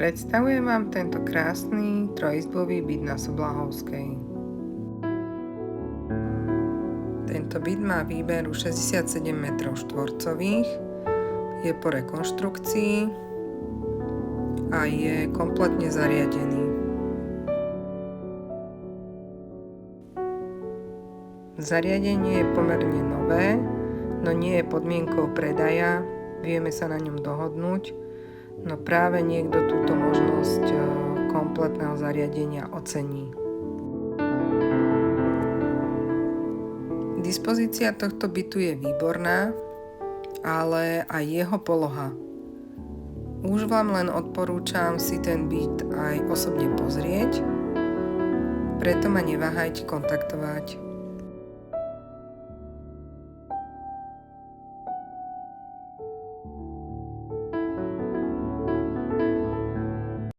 Predstavujem vám tento krásny trojizbový byt na Soblahovskej. Tento byt má výberu 67 m2, je po rekonštrukcii a je kompletne zariadený. Zariadenie je pomerne nové, no nie je podmienkou predaja, vieme sa na ňom dohodnúť, no práve niekto túto možnosť kompletného zariadenia ocení. Dispozícia tohto bytu je výborná, ale aj jeho poloha. Už vám len odporúčam si ten byt aj osobne pozrieť, preto ma neváhajte kontaktovať.